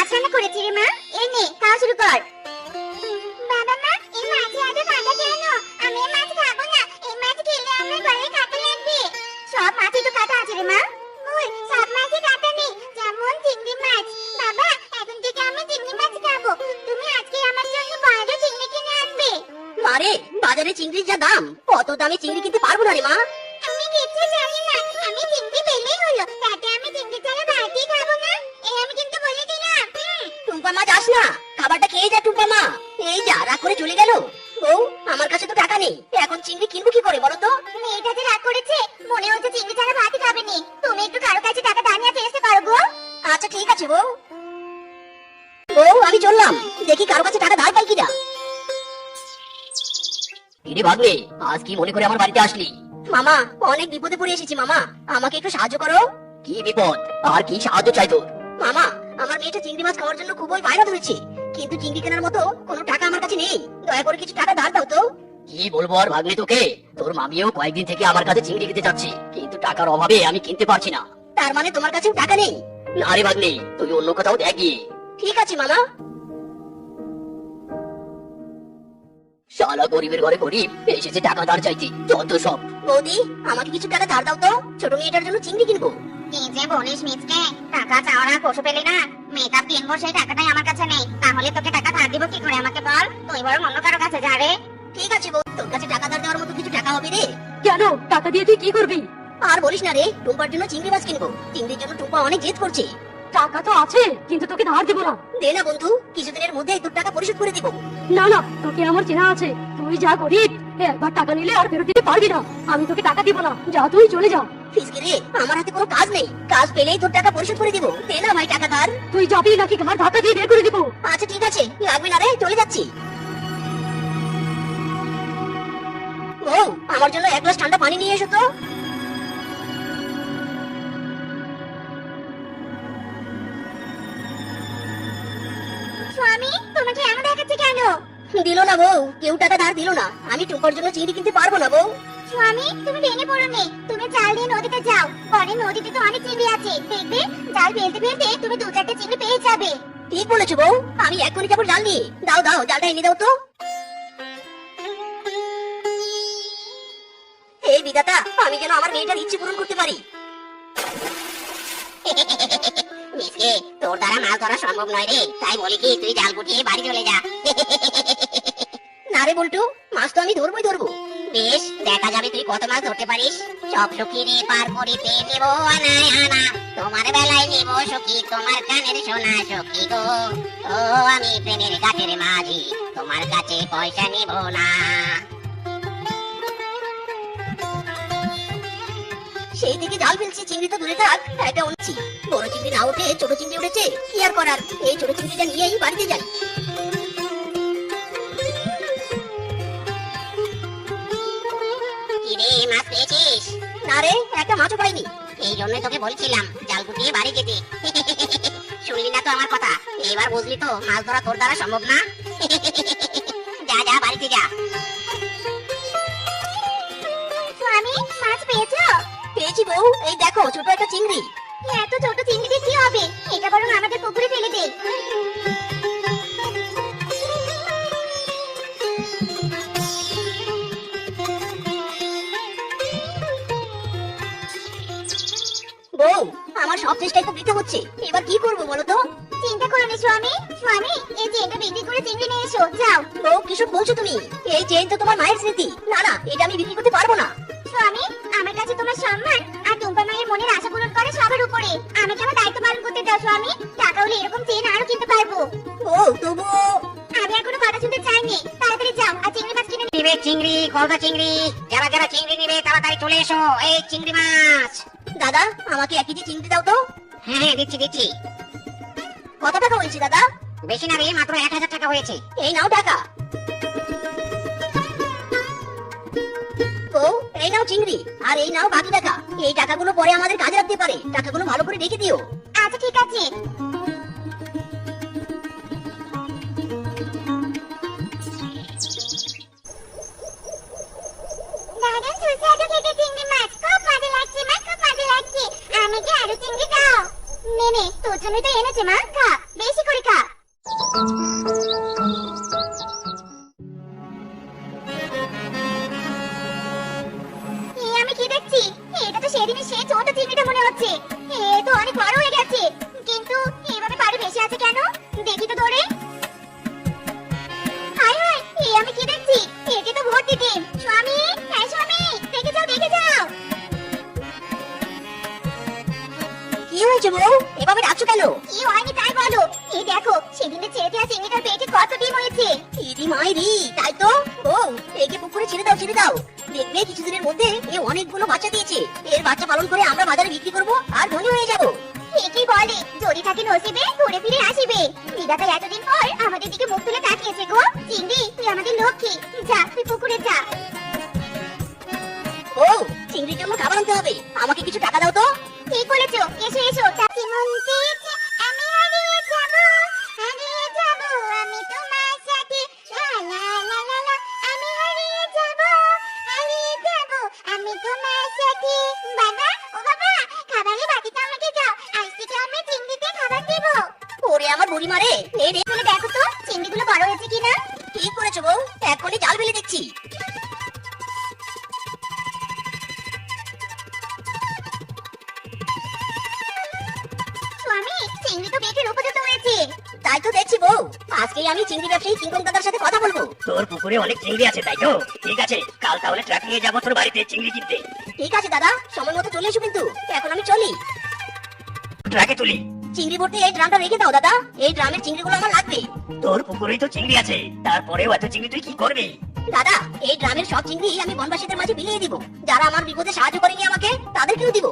মাছ রান্না করেছি রে মা। এই নে, খাওয়া শুরু কর। বাবা মা, এই মাছে এত কাঁটা কেন? আমি এই মাছ খাবো না। এই মাছ খেলে আমার গলায় কাঁটা লাগবে। সব মাছে তো কাঁটা আছে রে মা। ভুল, সব মাছে কাঁটা নেই, যেমন চিংড়ি মাছ। বাবা, এখন থেকে আমি চিংড়ি মাছ খাবো। তুমি আজকে আমার জন্য বড় চিংড়ি কিনে আনবে। মারে, বাজারে চিংড়ির যা দাম, অত দামে চিংড়ি কিনতে পারবো না রে মা। আমি কিছু জানি না, আমি চিংড়ি পেলেই হলো, তাতে আমি চিংড়ি ছাড়া ভাতই খাবো না। এই আমি কিন্তু বলে দিলাম। টুম্পা মা, যাস না, খাবারটা খেয়ে যা টুম্পা মা। এই যা, রাগ করে চলে গেল। বউ, আমার কাছে তো টাকা নেই, এখন চিংড়ি কিনবো কি করে বলো তো? মেয়েটা যে রাগ করেছে, মনে হচ্ছে চিংড়ি ছাড়া ভাতই খাবে নি। তুমি একটু কারো কাছে টাকা ধার নেওয়ার চেষ্টা করো গো। আচ্ছা ঠিক আছে বউ। বউ, আমি চললাম, দেখি কারো কাছে টাকা ধার পাই কিনা। কিরে ভাগ্নে, আজ কি মনে করে আমার বাড়িতে আসলি? মামা, অনেক বিপদে পড়ে এসেছি মামা, আমাকে একটু সাহায্য করো। কি বিপদ আর কি সাহায্য চাই তোর? মামা, আমার মেয়েটা চিংড়ি মাছ খাওয়ার জন্য খুবই বায়না ধরেছে, কিন্তু চিংড়ি কেনার মতো কোনো টাকা আমার কাছে নেই। দয়া করে কিছু টাকা ধার দাও তো। কি বলবো আর ভাগ্নে তোকে, তোর মামিও কয়েকদিন থেকে আমার কাছে চিংড়ি খেতে চাচ্ছে, কিন্তু টাকার অভাবে আমি কিনতে পারছি না। তার মানে তোমার কাছেও টাকা নেই? না রে ভাগ্নে, তুই অন্য কোথাও দেখ গিয়ে। ঠিক আছে মামা। শালা গরিবের ঘরে গরিব এসেছে টাকা ধার চাইতে, যত সব। বৌদি, আমাকে কিছু টাকা ধার দাও তো, ছোট মেয়েটার জন্য চিংড়ি কিনবো। কি যে বলিস মিচকে, টাকা চাওয়ার আর পশু পেলি না। মেকআপ কিনবো, সেই টাকাটাই আমার কাছে নেই, তাহলে তোকে টাকা ধার দিব কি করে আমাকে বল? তুই বরং অন্য কারো কাছে যা রে। ঠিক আছে বউ, তোর কাছে টাকা ধার দেওয়ার মতো কিছু টাকা হবে রে? কেন? টাকা দিয়ে তুই কি করবি? আর বলিস না রে, টুম্পার জন্য চিংড়ি মাছ কিনবো। চিংড়ির জন্য টুম্পা অনেক জেদ করছে। টাকা তো আছে, কিন্তু তোকে ধার দেবো না। দে না বন্ধু, কিছুদিনের মধ্যেই তোর টাকা পরিশোধ করে দিব। না না, তোকে আমার চেনা আছে, তুই যা গরিব, একবার টাকা নিলে আর ফেরত দিতে পারবি না। আমি তোকে টাকা দিব না, যা তুই চলে যা। ফিসকি রে, আমার হাতে কোনো কাজ নেই, কাজ পেলেই তোর টাকা পরিশোধ করে দিব। দে না ভাই টাকা ধার। তুই যাবি নাকি ঘাড় ধাক্কা দিয়ে বের করে দিব? আচ্ছা ঠিক আছে, লাগবে না রে, চলে যাচ্ছি। বউ, আমার জন্য এক গ্লাস ঠান্ডা পানি নিয়ে এসো তো। স্বামী, তোমাকে এমন দেখাচ্ছে কেন? দিল না বউ, কেউ টাকা ধার দিল না। আমি টুম্পার জন্য চিংড়ি কিনতে পারবো না বউ। স্বামী, তুমি ভেঙে পড়ো নে, তুমি জাল দিয়ে নদীতে যাও। পরে নদীতে তো অনেক চিংড়ি আছে, দেখবে জাল ফেলতে ফেলতে তুমি দু চারটে চিংড়ি পেয়ে যাবে। ঠিক বলেছো বউ, আমি এক্ষুনি যাবো জাল নিয়ে। দাও দাও, জালটা এনে দাও তো। এই বিধাতা, আমি যেন আমার মেয়েটার ইচ্ছে পূরণ করতে পারি। মিসকে, তোর দ্বারা মাছ ধরা সম্ভব নয় রে, তাই বলি কি তুই জাল গুটিয়ে বাড়ি চলে যা। না রে বল্টু, মাছ তো আমি ধরবোই ধরবো। বেশ, দেখা যাবে তুই কত মাছ ধরতে পারিস। সব সখী রে পার করিতে নেব আনায় আনা, তোমার বেলায় নেব সখী তোমার কানের সোনা সখী গো। ও আমি প্রেমের ঘাটের মাঝি, তোমার কাছে পয়সা নেব না। সেই থেকে জাল ফেলছি, চিংড়ি তো দূরে থাক, একটা উঠছি। বড় চিংড়ি না উঠে ছোট চিংড়ি উঠেছে, কি আর করার, এই ছোট চিংড়িটা নিয়েই বাড়িতে যাই। কি রে, মাছ পেয়েছিস? না রে, একটা মাছও পাইনি। এই জন্যই তোকে বলছিলাম জাল গুটিয়ে বাড়ি যেতে। শুনলি না তো আমার কথা? এবার বুঝলি তো মাছ ধরা তোর দ্বারা সম্ভব না। যা যা, বাড়িতে যা। স্বামী, মাছ পেয়েছো? পেয়েছি বউ, এই দেখো ছোট একটা চিংড়ি। এত ছোট চিংড়ি দিয়ে কি হবে? এটা বরং আমাদের পুকুরে ফেলে দে। বউ, আমার সব চেষ্টাই তো বৃথা হচ্ছে, এবার কি করবো বলো তো? চিন্তা করো না স্বামী। স্বামী, এই চেনটা বিক্রি করে চিংড়ি নিয়ে এসো, যাও। বউ, কিসব বলছো তুমি? এই চেন তো তোমার মায়ের স্মৃতি। না না, এটা আমি বিক্রি করতে পারবো না। স্বামী, আমার কাছে তোমার সম্মান আর টুম্পা মায়ের মনের আশা পূরণ করে সবার উপরে। আমাকে আমার দায়িত্ব পালন করতে দাও স্বামী। টাকা হলে এরকম চেন আরো কিনতে পারবো। ও তবু আমি আর কোনো কথা শুনতে চাইনি, তাড়াতাড়ি যাও আর চিংড়ি মাছ কিনে নিবে চিংড়ি, গলদা চিংড়ি, যারা যারা চিংড়ি নিবে তাড়াতাড়ি চলে এসো। এই চিংড়ি মাছ। দাদা, আমাকে 1 কেজি চিংড়ি দাও তো। হ্যাঁ হ্যাঁ, দিচ্ছি দিচ্ছি। কত টাকা হয়েছে দাদা? বেশি না রে, মাত্র 1000 টাকা হয়েছে। এই নাও টাকা। বউ, এই নাও চিংড়ি, আর এই নাও বাকি টাকা। এই টাকাগুলো পরে আমাদের কাজে লাগতে পারে, টাকাগুলো ভালো করে রেখে দিও। আচ্ছা ঠিক আছে। দাদা, সুস্বাদু খেতে চিংড়ি মাছ, খুব মজা লাগছে মা, খুব মজা লাগছে। আমাকে আরো চিংড়ি দাও। নে নে, তোর জন্যই তো এনেছে মা, খা, বেশি করে কি হয়নি তাই বলো। এই দেখো সেদিনে ছেড়ে দেওয়া চিংড়িটার পেটে কত ডিম হয়েছে। ইদি মাইরি, তাই তো। ও, একে পুকুরে ছেড়ে দাও, ছেড়ে দাও। দেখবে কিছুদিনের মধ্যে এ অনেকগুলো বাচ্চা দিয়েছে। এর বাচ্চা পালন করে আমরা বাজারে বিক্রি করব আর ধনী হয়ে যাব। ঠিকই বলে, যদি থাকে নসিবে ঘুরে ফিরে আসিবে। বিধাতা এতদিন পর আমাদের দিকে মুখ তুলে তাকিয়েছে গো। চিংড়ি তুই আমাদের লক্ষ্মী, যা তুই পুকুরে যা। ও, চিংড়ির জন্য খাবার আনতে হবে। আমাকে কিছু টাকা দাও তো। ঠিক বলেছো, এসো এসো। চাচি মন চেয়েছে আমি হারিয়ে যাব, হারিয়ে যাব আমি তোমার সাথে। লা লা লা লা লা, আমি হারিয়ে যাব, হারিয়ে যাব আমি তোমার সাথে। বাবা, ও বাবা, খাবারের বাটিটা আমাকে দাও। আজ থেকে আমি চিংড়িতে খাবার দেব। ওরে আমার বুড়ি মারে, এই রে। বলে দেখো তো চিংড়িগুলো বড় হয়েছে কিনা। ঠিক করেছো বউ, এখনই জাল ফেলে দেখছি। স্বামী, চিংড়ি তো বিক্রির উপযুক্ত হয়েছে। তাই তো দেখছি বউ, আজকেই আমি চিংড়ি ব্যবসায়ী কিংকং দাদার সাথে কথা বলবো। তোর পুকুরে অনেক চিংড়ি আছে তাই তো? ঠিক আছে, কাল তাহলে ট্রাক নিয়ে যাবো তোর বাড়িতে চিংড়ি কিনতে। ঠিক আছে দাদা, সময় মতো চলে এসো কিন্তু। এখন আমি চলি। ট্রাকে তুলি। চিংড়ি ভর্তি এই ড্রামটা রেখে দাও দাদা, এই ড্রামের চিংড়িগুলো আমার লাগবে। তোর পুকুরেই তো চিংড়ি আছে, তারপরেও এত চিংড়ি তুই কি করবি? দাদা, এই ড্রামের সব চিংড়ি আমি বনবাসীদের মাঝে বিলিয়ে দিব। যারা আমার বিপদে সাহায্য করেনি আমাকে, তাদেরকেও দিব।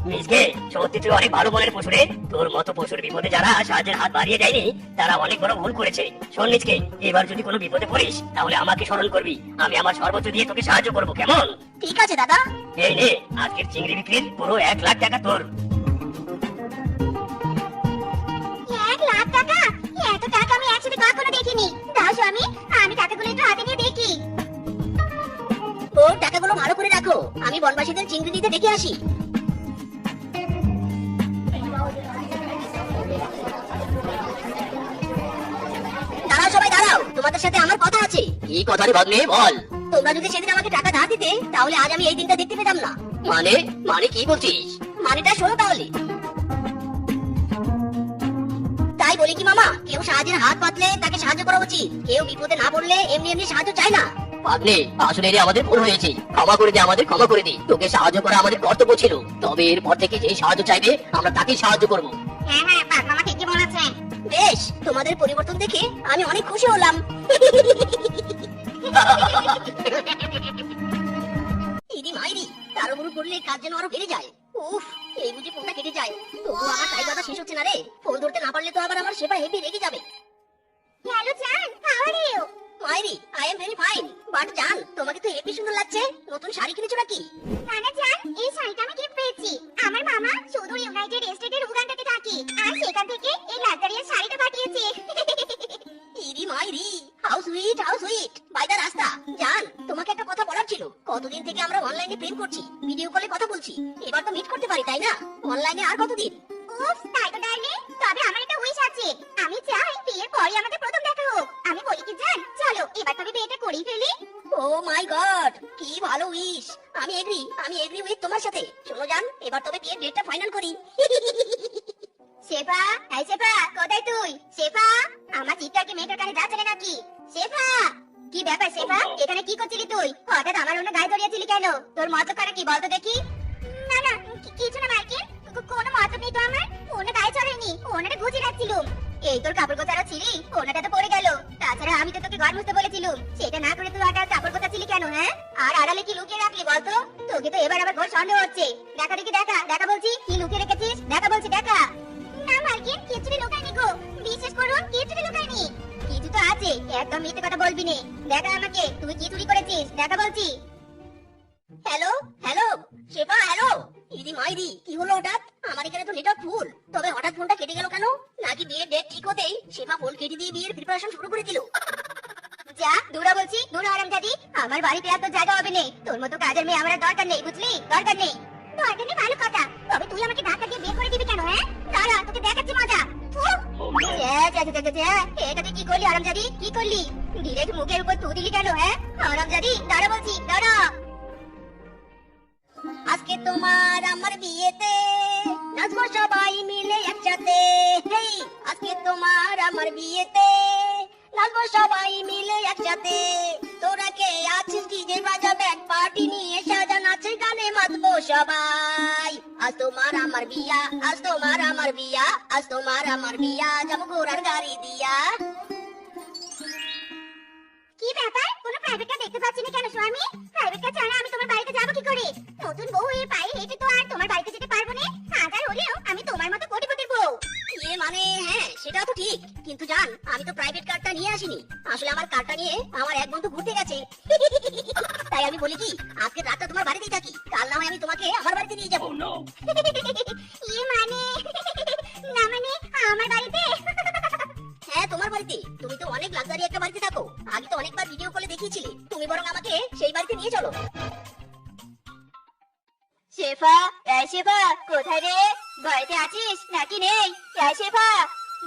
মিসকে, সত্যি তুই অনেক ভালো বলের পশু রে। তোর মতো পশুর বিপদে যারা সাহায্যের হাত বাড়িয়ে দেয়নি, তারা অনেক বড় ভুল করেছে। শোন মিসকে, এবার যদি কোনো বিপদে পড়িস তাহলে আমাকে স্মরণ করবি। আমি আমার সর্বোচ্চ দিয়ে তোকে সাহায্য করবো, কেমন? ঠিক আছে দাদা। এই নে, আজকের চিংড়ি বিক্রির পুরো 1,00,000 টাকা তোর। 1,00,000 টাকা? এত টাকা আমি একসাথে কখনো দেখিনি। দাও স্বামী, আমি টাকাগুলো একটু হাতে নিয়ে দেখি। ও, টাকাগুলো ভালো করে রাখো, আমি বনবাসীদের চিংড়ি দিতে দেখে আসি। দাঁড়াও সবাই দাঁড়াও, তোমাদের সাথে আমার কথা আছে। কি কথা রে ভাগ্নে, বল। তোমরা যদি সেদিন আমাকে টাকা ধার দিতে, তাহলে আজ আমি এই দিনটা দেখতে পেতাম না। মানে মানে কি বলছিস? মানেটা শোনো তাহলে। তাই বলি কি মামা, কেউ সাহায্যের হাত পাতলে তাকে সাহায্য করা উচিত। কেউ বিপদে না পড়লে এমনি এমনি সাহায্য চায় না। ভাগ্নে, আসলে রে আমাদের ভুল হয়েছে। ক্ষমা করে দে আমাদের, ক্ষমা করে দে। তোকে সাহায্য করা আমাদের কর্তব্য ছিল। তবে এরপর থেকে যে সাহায্য চাইবে আমরা তাকেই সাহায্য করব। হ্যাঁ হ্যাঁ, বাপ মামা ঠিকই বলেছে। বেশ, তোমাদের পরিবর্তন দেখে আমি অনেক খুশি হলাম। ইদি মাইরি, তার উপর করলে কাজ যেন আরো বেড়ে যায়। উফ, এই বুঝি ফোনটা কেটে যায়। তবু আমার টাইম কথা শেষ হচ্ছে না রে। ফোন ধরতে না পারলে তো আবার আমার সেবা হেভি রেগে যাবে। হ্যালো জান, হাউ আর ইউ? মাইরি, I am very fine. But জান, তোমাকে তো হেভি সুন্দর লাগছে। নতুন শাড়ি কিনেছো নাকি? না না জান, এই শাড়িটা আমি গিফট পেয়েছি। আমার মামা সুদূর ইউনাইটেড স্টেটের উগান্ডাতে থাকে, আর সেখান থেকে এই লাক্সারিয়াস শাড়িটা পাঠিয়েছে। ইরি মাইরি, how sweet, how sweet. By the রাস্তা, জান, তোমাকে একটা কথা বলার ছিল। কতদিন থেকে আমরা অনলাইনে প্রেম করছি, ভিডিও কলে কথা বলছি। এবার তো মিট করতে পারি, তাই না? অনলাইনে আর কতদিন? উফ, তাই তো ডার্লিং। তবে আমার একটা উইশ আছে। আমি চাই বিয়ের পরে আমাদের প্রথম দেখা হোক। আমি বলি কি জান, চলো এবার তবে বিয়েটা করেই ফেলি। ও মাই গড, কি ভালো উইশ। আমি এগ্রি উইথ তোমার সাথে। শোনো জান, এবার তবে বিয়ের ডেটটা ফাইনাল করি। শেফা, এই শেফা, কোথায় তুই? শেফা, আমার চিৎকার কি মেয়েটার কানে যাচ্ছে না নাকি? শেফা, কি ব্যাপার শেফা? এখানে কি করছিলি তুই? হঠাৎ আমার অন্য গায়ে ধরিয়েছিলি কেন? তোর মতলব কারা কি বলতো দেখি? না না, কিছু না মার্কিন। কোনো মতলব নেই তো আমার। ওনা গায়ে চড়াইনি, ওনাটা গুছিয়ে রাখছিলুম। এই তোর কাপড় গোছানো ছিলি, ওনাটা তো পড়ে গেল। তাছাড়া আমি তো তোকে ঘর মুছতে বলেছিলুম, সেটা না করে তুই হঠাৎ কাপড় গোছাচ্ছিলি কেন? হ্যাঁ, আর আড়ালে কি লুকিয়ে রাখলি বলতো? তোকে তো এবার আবার ঘর সন্দেহ হচ্ছে। দেখা দেখি, দেখা দেখা বলছি, কি লুকিয়ে রেখেছিস? দেখা বলছি, দেখা। না মার্কিন, কিছুই লুকাইনি গো। বিশ্বাস করুন, কিছুই লুকাইনি। কিছু তো আছে, একদম মিথ্যে কথা বলবি না। দেখা আমাকে, তুই কি চুরি করেছিস? দেখা বলছি। হ্যালো হ্যালো, শেফা, হ্যালো। ইদি মাইরি, কি হলো হঠাৎ? আমার এখানে তো নেটওয়ার্ক ফুল। তবে হঠাৎ ফোনটা কেটে গেল কেন? নাকি বিয়ের ডেট ঠিক হতেই শেফা ফোন কেটে দিয়ে বিয়ের প্রিপারেশন শুরু করে দিল? যা দূরা বলছি, দূরা আরামজাদি। আমার বাড়িতে এত জায়গা হবে না। তোর মতো কাজের মেয়ে আমার আর দরকার নেই, বুঝলি? দরকার নেই। দরকার নেই ভালো কথা, তবে তুই আমাকে ধাক্কা দিয়ে বিয়ে করে দিবি কেন? হ্যাঁ, দাঁড়া, তোকে দেখাচ্ছি মজা। এটা তুই কি করলি আরামজাদি? কি করলি? ডিরেক্ট মুখের উপর তু দিলি কেন? হ্যাঁ আরামজাদি, দাঁড়া বলছি, দাঁড়া। আজকে তোমার আমার বিয়েতে নাচবো সবাই মিলে একসাথে। হেই, আজকে তোমার আমার বিয়েতে নাচবো সবাই মিলে একসাথে। তোরা কে আছিস? ডিজে বাজাবে, এক পার্টি নিয়ে সাজা, নাচে গানে মাতবো সবাই। আজ তোমার আমার বিয়া, আজ তোমার আমার বিয়া, আজ তোমার আমার বিয়া, যাবো ঘোড়ার গাড়ি দিয়া। কি ব্যাপার, কোনো প্রাইভেট কার দেখতে পাচ্ছি না কেন স্বামী? প্রাইভেট কার ছাড়া আমি তোমার বাড়িতে যাবো কি করে? নতুন বউ হয়ে পায়ে হেঁটে তো আর তোমার বাড়িতে যেতে পারবো না। হাজার হলেও আমি তোমার মতো কোটিপতির বউ। ইয়ে মানে হ্যাঁ সেটাও তো ঠিক, কিন্তু জান আমি তো প্রাইভেট কারটা নিয়ে আসিনি। আসলে আমার কারটা নিয়ে আমার এক বন্ধু ঘুরতে গেছে। তাই আমি বলি কি আজকে রাতটা তোমার বাড়িতেই থাকি, কাল না হয় আমি তোমাকে আমার বাড়িতে নিয়ে যাবো। ইয়ে মানে না মানে আমার বাড়িতে? হ্যাঁ তোমার বাড়িতে। তুমি তো অনেক লাক্সারি একটা বাড়িতে থাকো, আগে তো অনেকবার ভিডিও কলে দেখিয়েছিলে। তুমি বরং আমাকে সেই বাড়িতে নিয়ে চলো। শেফা, এই শেফা, কোথায় রে? বাড়িতে আছিস নাকি নেই? এই শেফা।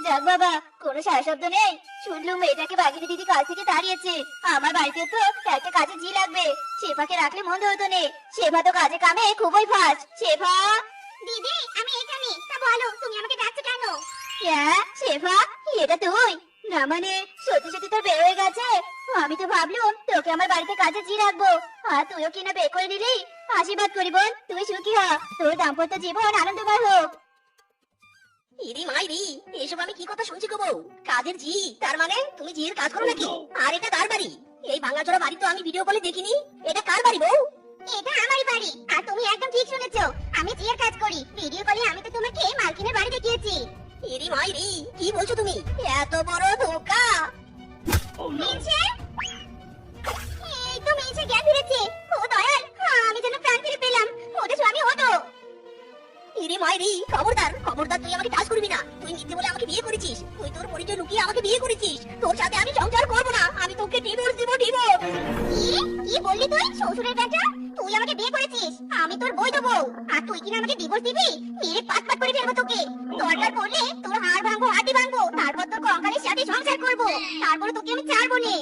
যাক বাবা, কোনো সারা শব্দ নেই। শুনলুম মেয়েটাকে বাগিনী দিদি কাল থেকে দাঁড়িয়েছে। আমার বাড়িতে তো একটা কাজে জি লাগবে। শেফাকে রাখলে মন্দ হতো নে। শেফা তো কাজে কামে খুবই ফাস্ট। শেফা দিদি, আমি এখানে। তা বলো, তুমি আমাকে ডাকছো কেন? হ্যাঁ শেফা, এটা তুই? না মানে সত্যি সত্যি তোর বিয়ে হয়ে গেছে? আমি তো ভাবলুম তোকে আমার বাড়িতে কাজে জি রাখবো, আর তুইও কিনা বিয়ে করে নিলি। আশীর্বাদ করি বোন, তুই সুখী হ, তোর দাম্পত্য জীবন আনন্দময় হোক। ইরি মাইরি, এসব আমি কি কথা শুনছি গো বউ? কাজের জি? তার মানে তুমি জির কাজ করো নাকি? আর এটা কার বাড়ি? এই ভাঙাচোরা বাড়ি তো আমি ভিডিও কলে দেখিনি। এটা কার বাড়ি বউ? এটা আমারই বাড়ি, আর তুমি একদম ঠিক শুনেছো। আমি জিয়ের কাজ করি। ভিডিও কলে আমি তো তোমাকে মালকিনের বাড়ি দেখিয়েছি। ইরি মাইরি, কি বলছো তুমি? এত বড় ধোকা! মিছে? এই তো মিছে জ্ঞান ফিরেছে। ও দয়াল, আমি যেন প্রাণ ফিরে পেলাম। ওদের স্বামী হতো। ইরি মাইরি, খবরদার খবরদার, তুই আমাকে টাচ করবি না। তুই মিথ্যে বলে আমাকে বিয়ে করেছিস। তুই তোর পরিচয় লুকিয়ে আমাকে বিয়ে করেছিস। তোর সাথে আমি সংসার করবো না। আমি তোকে ডিভোর্স দেবো, ডিভোর্স। কি বললি তুই? শ্বশুরের বেটা, তুই আমাকে বিয়ে করেছিস, আমি তোর বৈধ বউ, আর তুই কিনা আমাকে ডিভোর্স দিবি? মেরে পাট পাট করে ফেলবো তোকে। দরকার পড়লে তোর হাড় ভাঙবো, হাঁটি ভাঙবো, তারপর তোর কঙ্কালের সাথে সংসার করবো। তারপরে তোকে আমি ছাড়বো নে।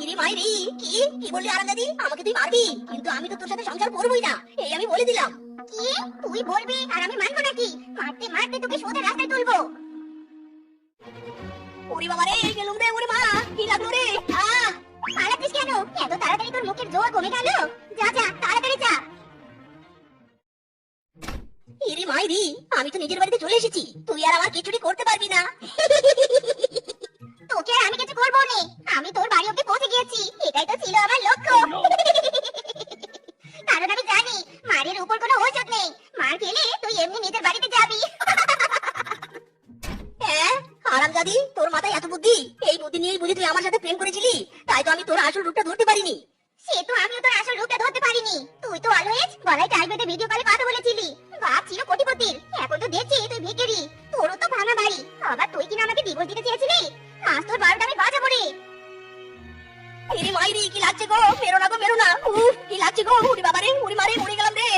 ইরি মাইরি, কি কি বললি আরামদাদি? আমাকে তুই মারবি, কিন্তু আমি তো তোর সাথে সংসার করবোই না, এই আমি বলে দিলাম। কি তুই বলবি আর আমি মানবো নাকি? মারতে মারতে তোকে সোজা রাস্তায় তুলবো। ওরে বাবা রে, গেলুম রে, ওরে মা, কি লাগলো রে? পালাচ্ছিস কেন? এত তাড়াতাড়ি তোর মুখের জোর কমে গেল? যা যা, তাড়াতাড়ি যা। ইরি মাইরি, আমি তো নিজের বাড়িতে চলে এসেছি, তুই আর আমার কিছুটি করতে পারবি না। তোকে আর আমি কিছু করবো নে। আমি তোর বাড়ি অব্দি পৌঁছে গিয়েছি, এটাই তো ছিল আমার লক্ষ্য। কারণ আমি জানি মারের উপর কোনো ঔষধ নেই। মার খেলে তুই এমনি নিজের বাড়িতে যাবি। হ্যাঁ আরামজাদি, তোর মাথায় এত বুদ্ধি? এই বুদ্ধি নিয়েই বুঝি তুই আমার সাথে প্রেম করেছিলি? তাই তো আমি তোর আসল রূপটা ধরতে পারিনি। সে তো আমিও তোর আসল রূপটা ধরতে পারিনি। তুই তো অলওয়েজ গলায় টাই বেঁধে ভিডিও কলে কথা বলেছিলি। বাপ ছিল কোটিপতির, এখন তো দেখছি তুই ভিখারি। তোরও তো ভাঙা বাড়ি, আবার তুই কিনা আমাকে ডিভোর্স দিতে চেয়েছিলি। আজ তোর বারোটা আমি বাজাবো রে। ইরি মাইরি, কি লাগছে গো? মেরো না গো, মেরো না। উফ, কি লাগছে গো? উরি বাবা রে, উরি মারে, উড়ে গেলাম রে।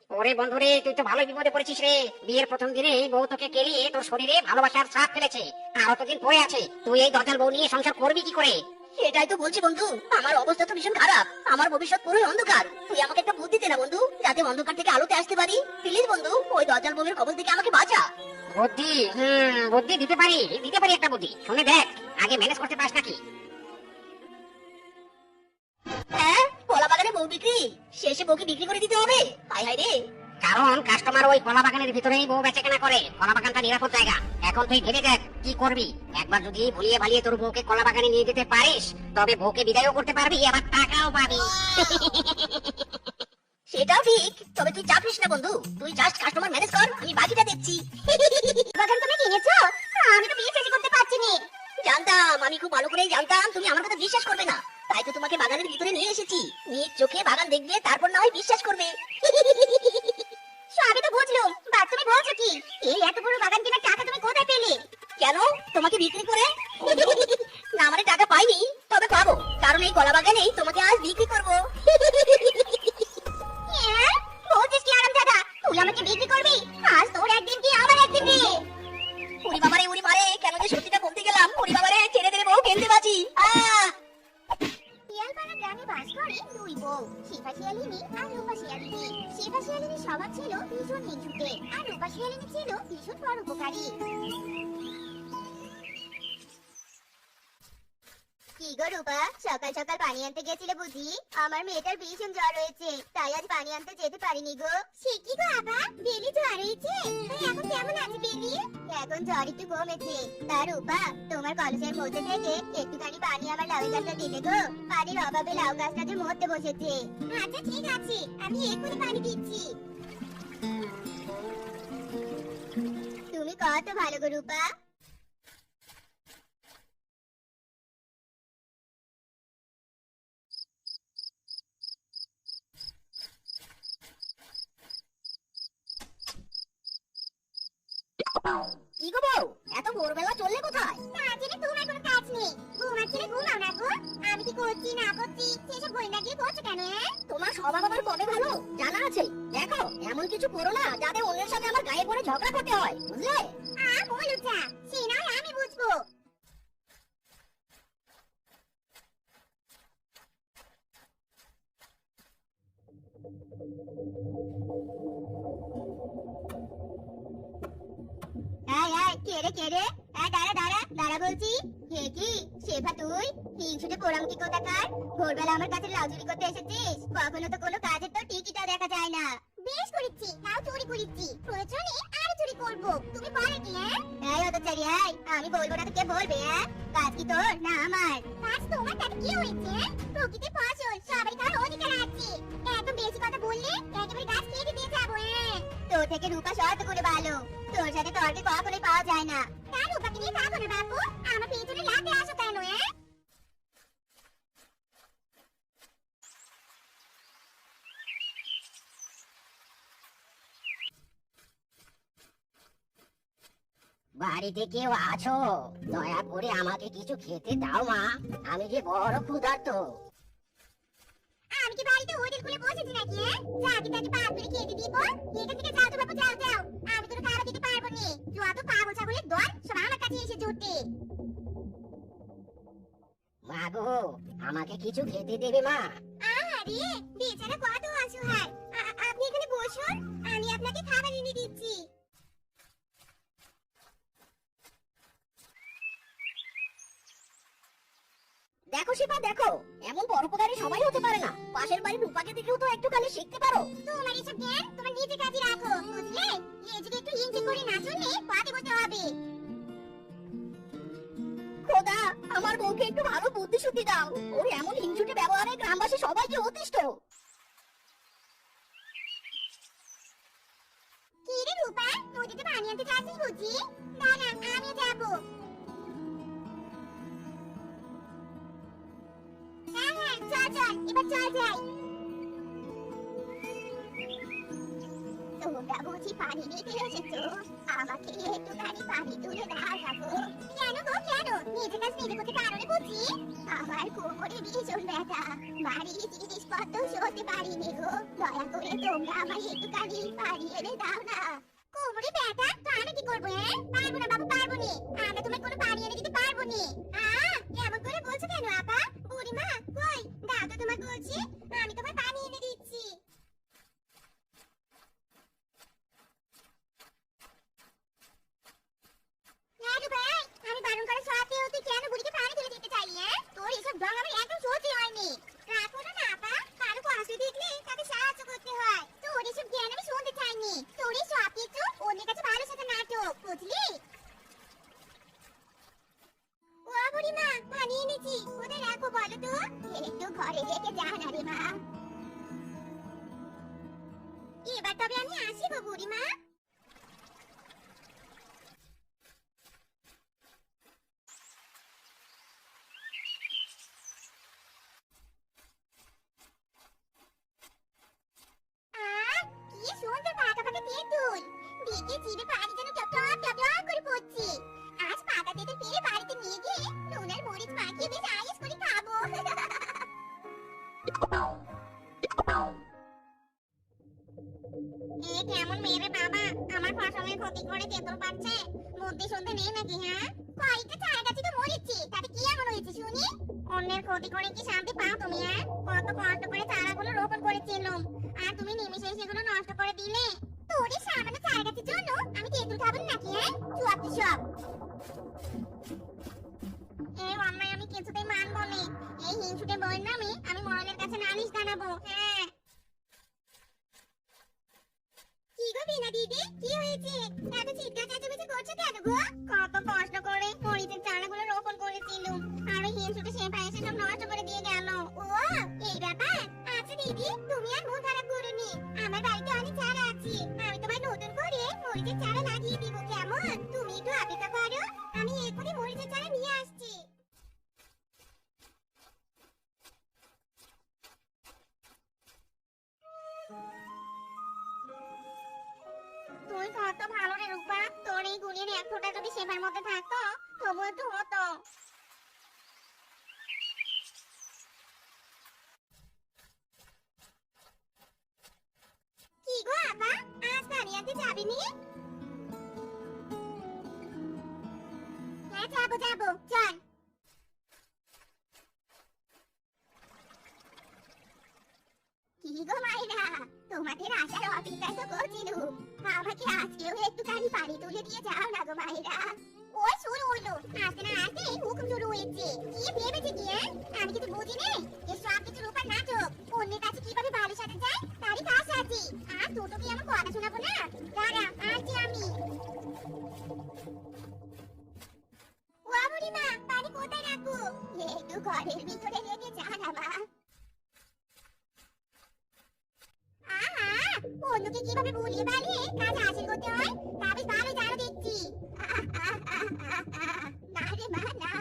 ওরে বন্ধুরে, তুই তো ভালোই বিপদে পড়েছিস রে। বিয়ের প্রথম দিনে বউ তোকে কেলিয়ে তোর শরীরে ভালোবাসার ছাপ ফেলেছে, আর অতদিন পরে আছে। তুই এই দরজাল বউ নিয়ে সংসার করবি কি করে? এটাই তো বলছি বন্ধু, আমার অবস্থা তো ভীষণ খারাপ। আমার ভবিষ্যৎ পুরোই অন্ধকার। তুই আমাকে একটা বুদ্ধি দে না বন্ধু, যাতে অন্ধকার থেকে আলোতে আসতে পারি। প্লিজ বন্ধু, ওই দরজাল বউয়ের কবল থেকে আমাকে বাঁচা। বুদ্ধি? বুদ্ধি দিতে পারি, দিতে পারি একটা বুদ্ধি। শুনে দেখ, আগে ম্যানেজ করতে পারিস নাকি? হ্যাঁ, কলা বাগানে বউ বিক্রি, শেষে বউকে বিক্রি করে দিতে হবে? হায় হায় রে। কারণ কাস্টমার ওই কলা বাগানের ভিতরেই বউ বেচে কেনা করে। কলা বাগানটা নিরাপদ জায়গা। এখন তুই ভেবে দেখ কি করবি। একবার যদি ভুলিয়ে ভালিয়ে তোর বউকে কলা বাগানে নিয়ে যেতে পারিস, তবে বউকে বিদায়ও করতে পারবি, আবার টাকাও পাবি। সেটাও ঠিক, তবে তুই চাপ নিস না বন্ধু। তুই জাস্ট কাস্টমার ম্যানেজ কর, আমি বাকিটা দেখছি। বাগান তুমি কিনেছো? আমি তো বিয়ে শেষ করতে পারছি না। জানতাম, আমি খুব ভালো করেই জানতাম তুমি আমার কথা বিশ্বাস করবে না। তাই তো তোমাকে বাগানের ভিতরে নিয়ে এসেছি। নিজ চোখে বাগান দেখবে, তারপর না হয় বিশ্বাস করবে। সবই তো বুঝলুম, বাট তুমি বলছো কি? এই এত বড় বাগান কেনার টাকা তুমি কোথায় পেলে? কেন, তোমাকে বিক্রি করে? না মানে টাকা পাইনি, তবে পাবো, কারণ এই কলা বাগানেই তোমাকে আজ বিক্রি করবো। হ্যাঁ, বলছিস কি আরাম দাদা? তুই আমাকে বিক্রি করবি? আজ তোর একদিন কি আমার একদিন রে। উরি বাবারে, উরি মারে, কেন যে সত্যিটা বলতে গেলাম। উরি বাবারে, ছেড়ে দেবে বউ, খেলতে বাঁচি। শিয়ালপাড়া গ্রামে বাস করে দুই বউ, শিবা শিয়ালিনী আর রূপা শিয়ালিনী। শিবা শিয়ালিনীর স্বভাব ছিল ভীষণ হিংসুটে, আর রূপা শিয়ালিনী ছিল ভীষণ পরোপকারী। কি গো রূপা, সকাল সকাল পানি আনতে গেছিলে বুঝি? আমার মেয়েটার ভীষণ জ্বর হয়েছে, তাই আজ পানি আনতে যেতে পারিনি গো। সে কি গো আপা, বেলি জ্বর হয়েছে? এখন কেমন আছে বেলি? এখন জ্বর একটু কমেছে। তা রূপা, তোমার কলসের মধ্যে থেকে একটুখানি পানি আমার লাউ গাছটা দিলে গো, পানির অভাবে লাউ গাছটা যে মরতে বসেছে। আচ্ছা ঠিক আছে, আমি এক্ষুনি পানি দিচ্ছি। তুমি কত ভালো গো রূপা। কি গো বউ, এত ভোরবেলা চললে কোথায়? না জেনে তোমার কোনো কাজ নেই, ঘুমাচ্ছিলে ঘুমাও না গো। আমি কি করছি না করছি সেসব গোয়েন্দা গিয়ে করছো কেন? তোমার স্বভাব আবার কবে ভালো জানা আছে। দেখো, এমন কিছু করো না যাতে অন্যের সাথে আমার গায়ে পড়ে ঝগড়া করতে হয়, বুঝলে? বলো যা, সে নয় আমি বুঝবো। কে রে? দাঁড়া দাঁড়া দাঁড়া বলছি। কে কি শেফা তুই? হিংসুটে পোড়ামুখী কোথাকার, ভোরবেলা আমার কাছে লাউ চুরি করতে এসেছিস? কখনো তো কোনো কাজের তো টিকিটা দেখা যায় না। বেশ করেছি, লাউ চুরি করেছি, প্রয়োজনে আরো চুরি করব। তুমি বলে কি? এই অতচারি, আমি বলবো না তো কে বলবে? কাজ কি তোর না আমার? কাজ তোমার, তাতে কি হয়েছে? প্রকৃতির ফসল, সবারই খাওয়ার অধিকার আছে। এত বেশি কথা বললে একেবারে গাছ কেটে দিয়ে যাবো। তোর থেকে রূপা শত করে ভালো, তোর সাথে তর্কে কখনোই পাওয়া যায় না। তার রূপাকে নিয়ে পাবো না বাবু, আমার পেছনে লাতে আসো কেন? বাড়িতে কেউ আছো? দয়া করে আমাকে কিছু খেতে দাও মা, আমি যে বড় ক্ষুধার্ত। আমি কি বাড়িতে হোটেল খুলে বসেছি নাকি? যাকে তাকে পাত করে খেতে দিব? এখান থেকে যাও তো বাবু, যাও যাও, আমি তোর খাবার দিতে পারবো না। যত পাগল ছাগলের দল সব আমার কাছে এসে জুটে। মা গো, আমাকে কিছু খেতে দেবে মা? আরে বেচারা কত অসহায়। আপনি এখানে বসুন, আমি আপনাকে খাবার এনে দিচ্ছি। দেখো শিপা, দেখো, এমন পরোপকারী সবাই হতে পারে না। পাশের বাড়ির রূপাকে দেখেও তো একটুখানি শিখতে পারো। তোমার এসব জ্ঞান তোমার নিজের কাছে রাখো, বুঝলে? এই যুগে একটু হিংসে করে না চললে পথে বসতে হবে। খোদা, আমার বউকে একটু ভালো বুদ্ধি শুদ্ধি দাও। ওর এমন হিংসুটে ব্যবহারে গ্রামবাসী সবাইকে অতিষ্ঠ। কি রে রূপা, নদীতে পানি আনতে যাচ্ছিস বুঝি? দাঁড়া, আমিও যাবো। হ্যাঁ হ্যাঁ, চল চল, এবার চল যাই। তোমরা বুঝি পানি নিতে এসেছো? আমাকে একটুখানি পানি তুলে দাও না গো। কেন গো কেন? নিজের কাছে নিজে করতে পারো না বুঝি? আমার কোমরে ভীষণ ব্যথা, বাড়ির জিনিসপত্র সরতে পারিনি গো। দয়া করে তোমরা আমার একটুখানি পানি এনে দাও না। কোমরে ব্যথা তো আমি কি করবো? পারবো না বাবু, পারবো নি। আমরা তোমার কোনো পানি এনে দিতে পারবো নি। এমন করে বলছো কেন আপা? বুড়িমা কই, দাও তো তোমার বলছি, আমি তোমার পানি এনে দিচ্ছি। আমি বারণ করে সত্ত্বেও তুই কেন বুড়িকে পানি তুলে দিতে চাইলি? তোর এসব ঢং আমার একদম সহ্য হয়নি। রাখো না আপা, কারো কষ্ট দেখলে তাকে সাহায্য করতে হয়। তোর এসব জ্ঞান আমি শুনতে চাইনি। তোর এই সব কিছু অন্যের কাছে ভালো সাথে নাটক, বুঝলি? ও বুড়িমা, পানি এনেছি, কোথায় রাখবো বলো তো? একটু ঘরে রেখে যাও না রে মা। এবার তবে আমি আসি গো বুড়িমা। কি সুন্দর পাকা পাকা তেঁতুল, দেখে জিভে পানি যেন টপ টপ টপ টপ করে পড়ছে। আজ পাকা তেঁতুল পেরে বাড়িতে নিয়ে গিয়ে নুন আর মরিচ মাখিয়ে বেশ আয়েস করে খাবো। এ কেমন মেয়ে বাবা, আমার ফসলের ক্ষতি করে তেঁতুল পাচ্ছে। বুদ্ধি শুনতে নেই নাকি? কয়েকটা চারা গাছে তো মরেছে, তাতে কি এমন হয়েছে শুনি? অন্যের ক্ষতি করে কি শান্তি পাও তুমি? কত কষ্ট করে চারাগুলো রোপণ করেছিলাম, আর তুমি নিমিষে সেগুলো নষ্ট করে দিলে। তোর এই সামান্য চারা গাছের জন্য আমি তেঁতুল খাবো নাকি? সব এই অন্যায় আমি কিছুতেই মানবো না। তোমার নামে আমি মরলের কাছে নালিশ জানাবো। হ্যাঁ। কি গো বিনা দিদি, কি হয়েছে? এত চিৎকার চেঁচামেচি করছো কেন গো? কত কষ্ট করে মরিচের চারাগুলো রোপণ করেছিলুম, আর ওই হিংসুটে শেফা এসে সব নষ্ট করে দিয়ে গেল। ও এই ব্যাপার। আচ্ছা দিদি, তুমি আর মন খারাপ করোনি, আমার বাড়িতে অনেক চারা আছে, আমি তোমায় নতুন করে মরিচের চারা লাগিয়ে দিব। কেমন? তুমি একটু অপেক্ষা করো, আমি এক্ষুনি মরিচের চারা নিয়ে আসছি। তুই কত ভালো রে রূপা, তোর এই গুণের এক ফোঁটা যদি সেবার মধ্যে থাকতো তবু একটু হতো। কি গো আপা, আজ দাঁড়িয়াতে যাবি নি? হ্যাঁ যাবো যাবো, চল। কি গো মাইরা, তোমাদের আসার অপেক্ষা তো করছিলুম, আমাকে আজকেও একটুখানি পানি তুলে দিয়ে যাও না গো মাইরা। ওই শুরু হইলো, আজকে না আজকে হুকুম শুরু হয়েছে। কি ভেবেছে কি? আমি কিছু বুঝি নে, এর সব কিছুর উপর নাটক। অন্যের কাছে কিভাবে ভালো সাজা যায় তারই কাজ আছে। আর দুটো কি আমার কথা শোনাবো না? দাঁড়া, আসছি আমি। ও বুড়িমা, পানি কোথায় রাখবো? একটু ঘরের ভিতরে রেখে যা না মা। আহা, অন্যকে কিভাবে ভুলিয়ে বালিয়ে কাজ হাসিল করতে হয় তা বেশ ভালো জানো দেখছি। না রে মা না,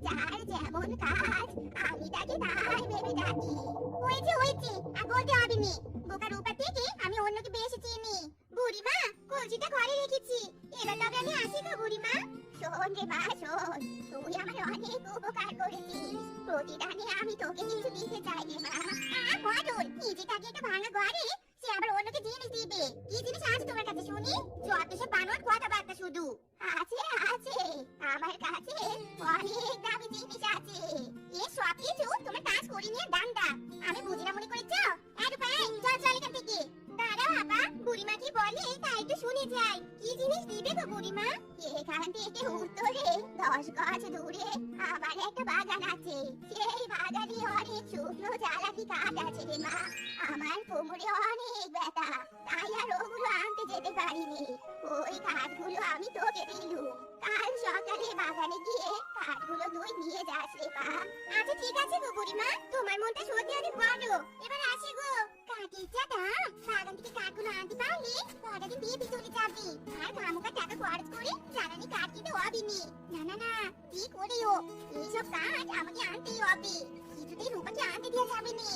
যার যেমন কাজ আমি তাকে তাই ভেবে ডাকি। হয়েছে হয়েছে, আর বলতে হবে নি। বোকার উপর থেকে আমি অন্যকে বেশি চিনি। বুড়িমা, কলসিটা ঘরে রেখেছি, এবার তবে আমি আসি গো বুড়িমা। শোন রে মা শোন, তুই আমার অনেক উপকার করেছিস, প্রতিদানে আমি তোকে কিছু দিতে চাই রে মা। মডুল, নিজে তাকে একটা ভাঙা ঘরে সে আবার অন্যকে জিনিস দিবে। কি জিনিস আছে তোমার কাছে শুনি? যত সব বানোয়াট কথাবার্তা শুধু। আছে আছে, আমার কাছে অনেক দামি জিনিস আছে। এই সব কিছু তোমার কাজ করি নিয়ে দান্দা, আমি বুঝি না মনে করেছ? একটু পাই, চল চল এখান থেকে। দাঁড়াও আপা, বুড়িমা কি বলে তা একটু শুনে যাই। কি জিনিস দিবে গো বুড়িমা? এখান থেকে উত্তরে 10 গজ দূরে আমার একটা বাগান আছে, সেই বাগানে অনেক শুকনো জ্বালানি কাঠ আছে রে মা। আমার কোমরে অনেক ব্যথা, তাই আর ওগুলো আনতে যেতে পারিনি। ওই কাঠগুলো আমি তোকে দিলুম, কাল সকালে বাগানে গিয়ে কাঠগুলো তুই নিয়ে যাস রে মা। আচ্ছা ঠিক আছে গো বুড়িমা, তোমার মনটা সত্যি অনেক ভালো। এবার আসি গো। কাঠের যা দাম, বাগান থেকে কাঠগুলো আনতে পারলে কটা দিন দিয়ে চলে যাবি, আর খামোকা টাকা খরচ করে জ্বালানি কাঠ কিনতে হবি নি। না না না, কি করিও, এইসব কাঠ আমাকে আনতেই হবে, কিছুতেই রূপাকে আনতে দেওয়া যাবে নি।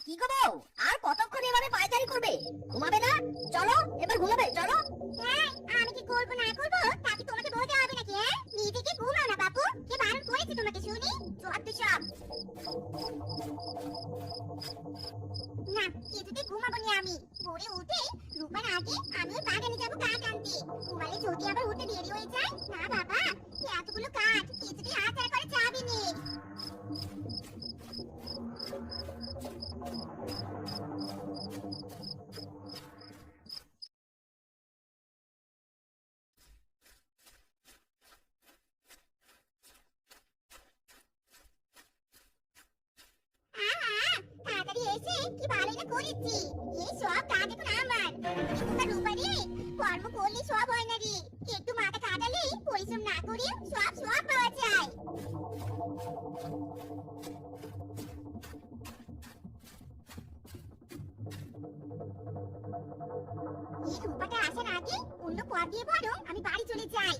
কি গো বউ, আর কতক্ষণ এভাবে পায়চারি করবে? ঘুমাবে না? চলো এবার ঘুমাবে, চলো। হ্যাঁ, আমি কি করবো না করবো তা কি তোমাকে বলতে হবে নাকি? হ্যাঁ, নিজেকে ঘুমাও না বাপু, কে বারণ করেছে তোমাকে শুনি? যত সব। না, কিছুতে ঘুমাবো না আমি। ভোরে উঠে রূপার আগে আমি ওই বাগানে যাবো কাঠ আনতে। ঘুমালে যদি আবার উঠতে দেরি হয়ে যায়, না বাবা, এতগুলো কাঠ কিছুতেই আচার করে যাবে নি। তাড়াতাড়ি এসে কি ভালোই না করেছি, এই সব কাজ এখন আমার। রূপারে কর্ম করলে সব হয় না রে, একটু মাথা খাটালে পরিশ্রম না করে সব সব পাওয়া যায়। এই রূপাটা আসার আগে অন্য পথ দিয়ে বরং আমি বাড়ি চলে যাই।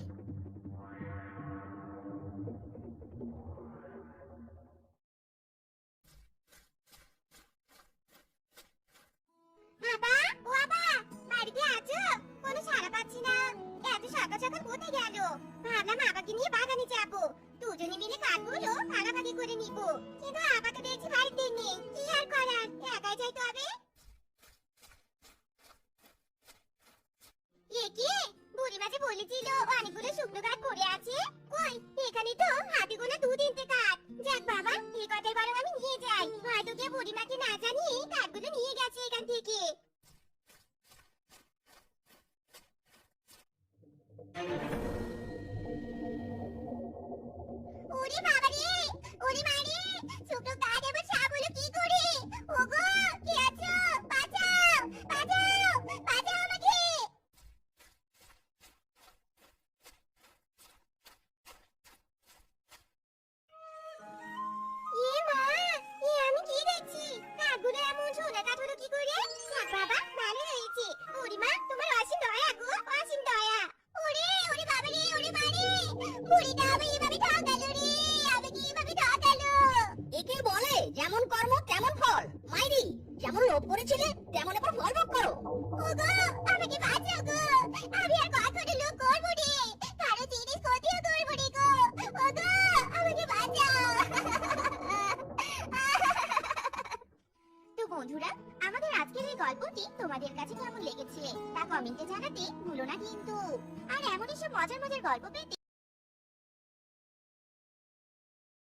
বাবা, ও বাবা, বাড়িতে আছো? কোনো সাড়া পাচ্ছি না, এত সকাল সকাল কোথায় গেল? ভাবলাম আবাকে নিয়ে বাগানে যাবো, দুজনে মিলে কাঠগুলো ভাগাভাগি করে নিব, কিন্তু আপাকে দেখছি বাড়িতে নেই। কি আর করার, একাই যাইতে হবে। এ কি, বুড়িমা যে বলেছিল অনেকগুলো শুকনো কাঠ পড়ে আছে, কই এখানে তো হাতে গোনা 2-3টে কাঠ। যাক বাবা, এই কথাই বরং আমি নিয়ে যাই। বুড়িটা আমি এভাবে ঠকালো রে, আমাকে এভাবে ঠকালো। একে বলে যেমন কর্ম তেমন ফল। মাইরি, যেমন লোভ করেছিলে তেমন এবার ফল ভোগ করো। ওগো আমাকে বাঁচাও গো, আমি আর কখনো লোভ করবো রে, কারো জিনিস ক্ষতিও করবো রে গো। ওগো আমাকে বাঁচাও। তো বন্ধুরা, আমাদের আজকের এই গল্পটি তোমাদের কাছে কেমন লেগেছে তা কমেন্টে জানাতে ভুলো না কিন্তু। আর এমনই সব মজার মজার গল্প পেতে